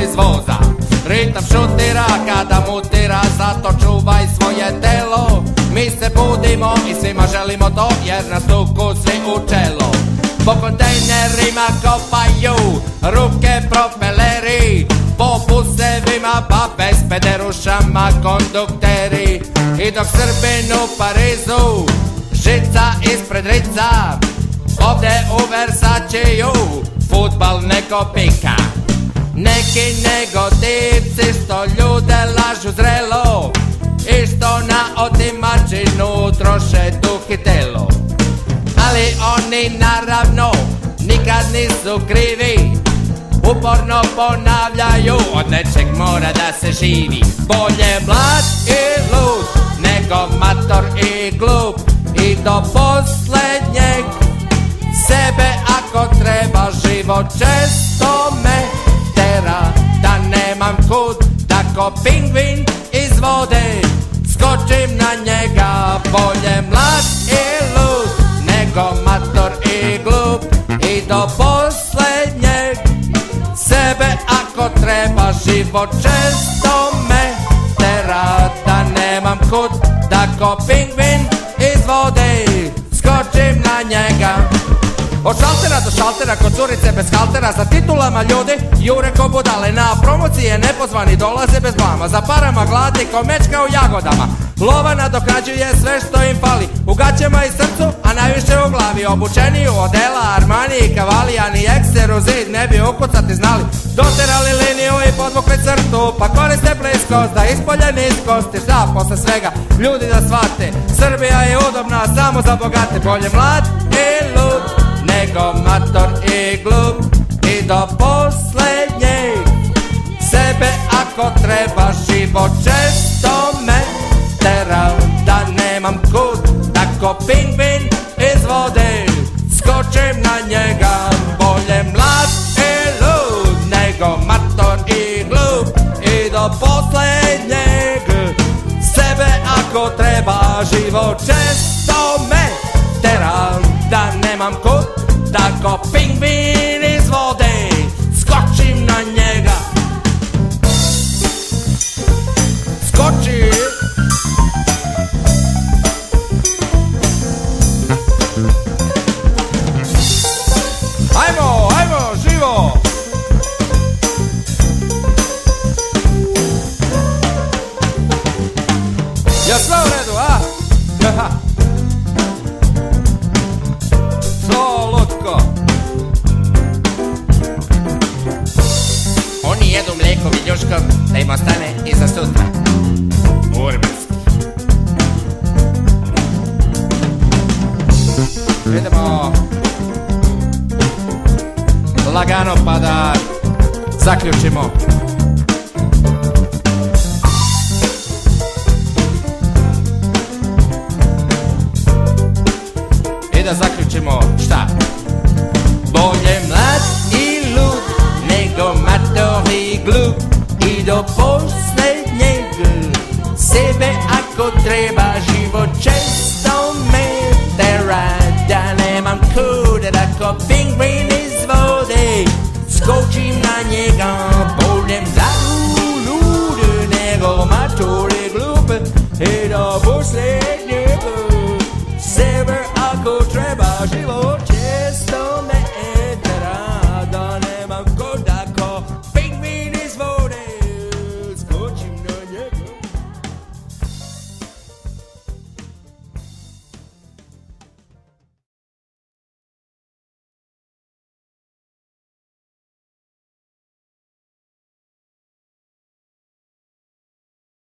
iz voza. Ritam šutira kada mutira, zato čuvaj svoje telo. Mi se budimo i svima želimo to, jer nas tuku svi u čelo. Po kontejnerima kopaju ruke propeleri, po pusevima babe s pederušama kondukteri. I dok Srbin u Parizu žica ispred rica, ovdje u Versaceju fudbal neko pika. Neki negotivci što ljude lažu zrelo i što na otimačinu troše duh i telo. Ali oni naravno nikad nisu krivi, uporno ponavljaju od nečeg mora da se živi. Bolje mlad i lud nego mator i glup, i do posljednjeg sebe ako treba. Život često me tera da nemam kud, da ko pingvin iz vode skočim na njega. Bolje mlad i lud nego mator i glup, i do posljednjeg sebe ako treba. Život često me tera da nemam kud, da ko pingvin iz vode skočim na njega. Od šaltera do šaltera kod curice bez haltera, za titulama ljudi jure ko budale, na promocije nepozvani dolaze bez blama, za parama gladni ko mečka u jagodama. Lova nadoknađuje sve što im fali, u gaćama i srcu, a najviše u glavi. Obučeni u odela, Armani i Cavalli, ni ekser u zid ne bi ukucati znali. Doterali liniju i podvukli crtu, pa koriste bliskost da ispolje niskost. I šta posle svega ljudi da shvate, Srbija je udobna samo za bogate. Bolje mlad i lud nego mator i glup, i do posljednjeg sebe ako treba. Život često me tera da nemam kud, da ko pingvin iz vode skočim na njega. Bolje mlad i lud nego mator i glup, i do posljednjeg sebe ako treba. Život često me tera da nemam kud, da ko pingvin iz vode skočim na njega. Skoči! Ajmo, ajmo, živo! Ja sve u redu, a? Aha. Solutko. Oni jedu mlijeko viljuškom da im ostane i za sutra. Urbanski. Idemo lagano pa da zaključimo. I da zaključimo šta? Bolje mlad i lud nego mator i glup, i do posljednjeg sebe ako treba. Život često me tera da nemam kud, da ko pingvin iz vode skočim